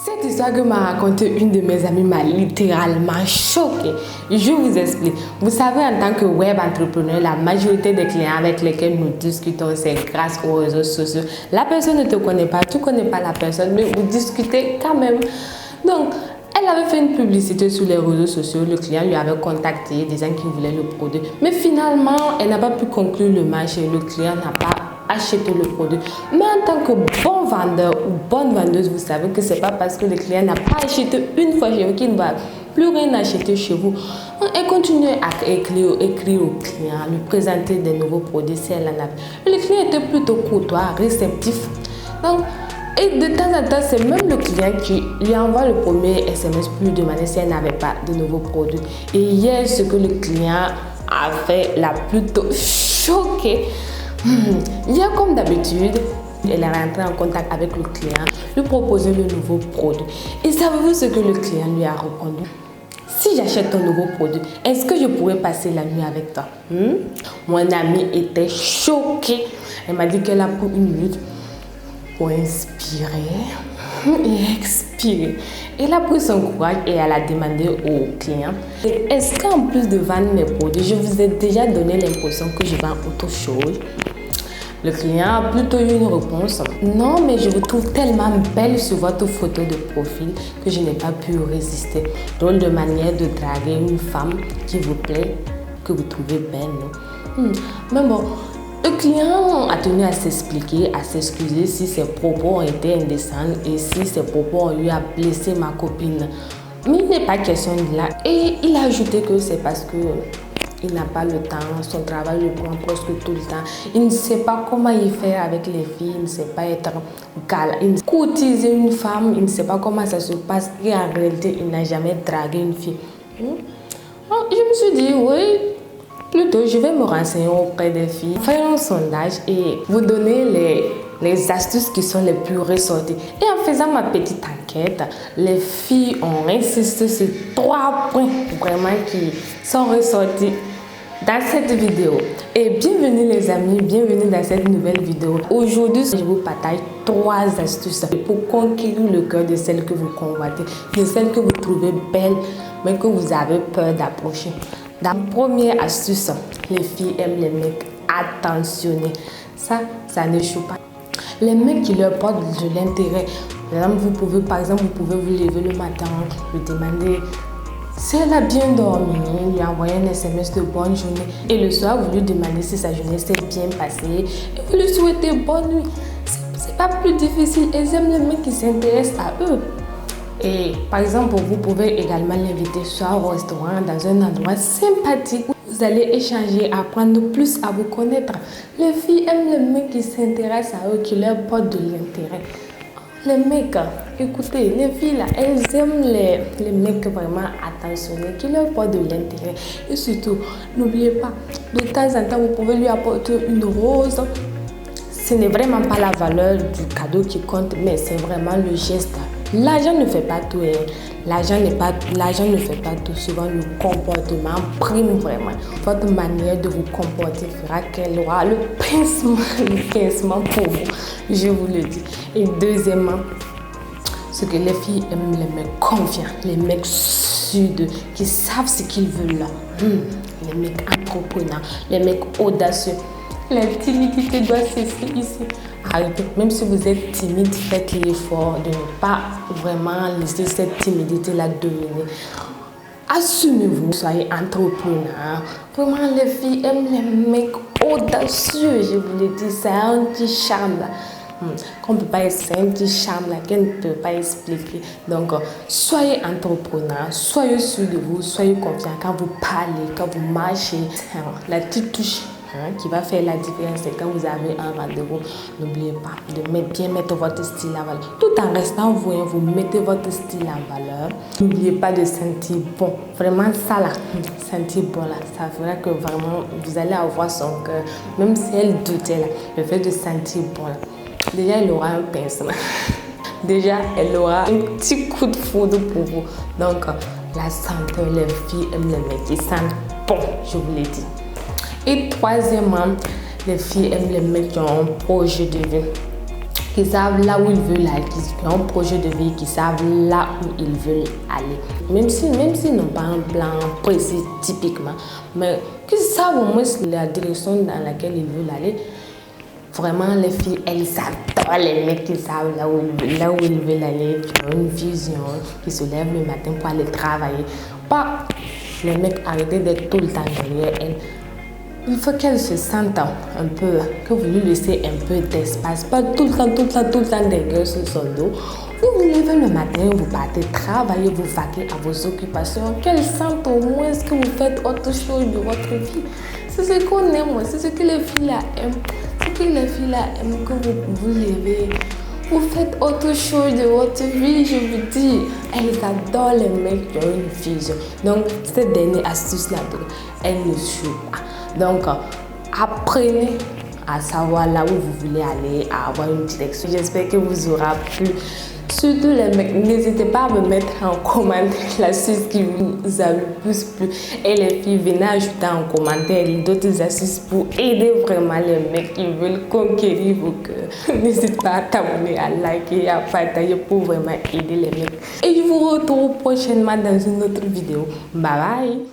Cette histoire que m'a racontée une de mes amies m'a littéralement choquée. Je vous explique. Vous savez, en tant que web entrepreneur, la majorité des clients avec lesquels nous discutons, c'est grâce aux réseaux sociaux. La personne ne te connaît pas, tu ne connais pas la personne, mais vous discutez quand même. Donc, elle avait fait une publicité sur les réseaux sociaux. Le client lui avait contacté, disant qu'il voulait le produit. Mais finalement, elle n'a pas pu conclure le marché. Le client n'a pas acheter le produit. Mais en tant que bon vendeur ou bonne vendeuse, vous savez que c'est pas parce que le client n'a pas acheté une fois chez vous qu'il ne va plus rien acheter chez vous. Elle continue à écrire au client, lui présenter des nouveaux produits si elle en a. Le client était plutôt courtois, réceptif. Donc, et de temps en temps, c'est même le client qui lui envoie le premier SMS pour lui demander si elle n'avait pas de nouveaux produits. Et hier, ce que le client a fait l'a plutôt choqué. Hier, comme d'habitude, elle est rentrée en contact avec le client, lui proposer le nouveau produit. Et savez-vous ce que le client lui a répondu? Si j'achète ton nouveau produit, est-ce que je pourrais passer la nuit avec toi? Mon amie était choquée. Elle m'a dit qu'elle a pris une minute pour inspirer et expirer. Elle a pris son courage et elle a demandé au client: est-ce qu'en plus de vendre mes produits, je vous ai déjà donné l'impression que je vends autre chose? Le client a plutôt eu une réponse: non, mais je vous trouve tellement belle sur votre photo de profil que je n'ai pas pu résister. Drôle de manière de draguer une femme qui vous plaît, que vous trouvez belle, non? Mais bon, le client a tenu à s'expliquer, à s'excuser si ses propos ont été indécents et si ses propos ont eu à blesser ma copine. Mais il n'est pas question de là. Et il a ajouté que c'est parce que il n'a pas le temps, son travail le prend presque tout le temps. Il ne sait pas comment il fait avec les filles, il ne sait pas être galant. Il courtiser une femme, il ne sait pas comment ça se passe et en réalité, il n'a jamais dragué une fille. Je me suis dit, oui, plutôt je vais me renseigner auprès des filles, faire un sondage et vous donner les astuces qui sont les plus ressorties. Et en faisant ma petite enquête, les filles ont insisté sur 3 points vraiment qui sont ressortis dans cette vidéo. Et bienvenue les amis, bienvenue dans cette nouvelle vidéo. Aujourd'hui, je vous partage 3 astuces pour conquérir le cœur de celles que vous convoitez, de celles que vous trouvez belles, mais que vous avez peur d'approcher. La première astuce, les filles aiment les mecs attentionnés. Ça ne choue pas. Les mecs qui leur portent de l'intérêt. Par exemple, vous pouvez vous lever le matin, lui demander si elle a bien dormi, lui envoyer un SMS de bonne journée. Et le soir, vous lui demandez si sa journée s'est bien passée. Et vous lui souhaitez bonne nuit. C'est pas plus difficile. Ils aiment les mecs qui s'intéressent à eux. Et par exemple, vous pouvez également l'inviter soit au restaurant, dans un endroit sympathique où vous allez échanger, apprendre plus à vous connaître. Les filles aiment les mecs qui s'intéressent à eux, qui leur portent de l'intérêt. Les mecs, écoutez, les filles là, elles aiment les mecs vraiment attentionnés, qui leur portent de l'intérêt. Et surtout, n'oubliez pas, de temps en temps, vous pouvez lui apporter une rose. Ce n'est vraiment pas la valeur du cadeau qui compte, mais c'est vraiment le geste. L'argent ne fait pas tout. L'argent ne fait pas tout. Souvent, le comportement prime vraiment. Votre manière de vous comporter fera qu'elle aura le pincement pour vous. Je vous le dis. Et deuxièmement, ce que les filles aiment, les mecs confiants, les mecs sûrs d'eux, qui savent ce qu'ils veulent là. Les mecs entrepreneurs, les mecs audacieux. La timidité doit cesser ici. Arrêtez. Même si vous êtes timide, faites l'effort de ne pas vraiment laisser cette timidité-là dominer. Assumez-vous, soyez entrepreneur. Vraiment, les filles aiment les mecs audacieux, je vous le dis. C'est un petit charme là. C'est un petit charme là qu'elle ne peut pas expliquer. Donc, soyez entrepreneur, soyez sûr de vous, soyez confiant quand vous parlez, quand vous marchez. La petite touche qui va faire la différence, c'est quand vous avez un rendez-vous. N'oubliez pas de bien mettre votre style en valeur. Tout en restant voyant, vous mettez votre style en valeur. N'oubliez pas de sentir bon. Vraiment ça là, sentir bon là, ça fera que vraiment vous allez avoir son cœur. Même si elle doutait là, le fait de sentir bon là, déjà elle aura un pincement. Déjà elle aura un petit coup de foudre pour vous. Donc la senteur, les filles aiment les mecs qui sentent bon, je vous l'ai dit. Et troisièmement, les filles aiment les mecs qui ont un projet de vie. qui savent là où ils veulent aller, qui ont un projet de vie, qui savent là où ils veulent aller. Même s'ils n'ont pas un plan précis typiquement, mais qui savent au moins la direction dans laquelle ils veulent aller. Vraiment, les filles, elles adorent les mecs qui savent là où ils veulent aller, qui ont une vision, qui se lèvent le matin pour aller travailler. Pas les mecs arrêter d'être tout le temps derrière elles. Il faut qu'elle se sente un peu, que vous lui laissez un peu d'espace, pas tout le temps derrière sur son dos. Vous vous levez le matin, vous partez travailler, vous vaquez à vos occupations, qu'elle sente au moins que vous faites autre chose de votre vie. C'est ce qu'on aime, c'est ce que les filles là aiment. C'est ce que les filles là aiment, que vous vous levez. Vous faites autre chose de votre vie, je vous dis. Elles adorent les mecs qui ont une vision. Donc, cette dernière astuce-là, elle ne suit pas. Donc, apprenez à savoir là où vous voulez aller, à avoir une direction. J'espère que vous aura plu. Surtout les mecs, n'hésitez pas à me mettre en commentaire l'astuce qui vous a le plus plu. Et les filles, venez ajouter en commentaire d'autres astuces pour aider vraiment les mecs qui veulent conquérir vos cœurs. N'hésitez pas à t'abonner, à liker, à partager pour vraiment aider les mecs. Et je vous retrouve prochainement dans une autre vidéo. Bye bye!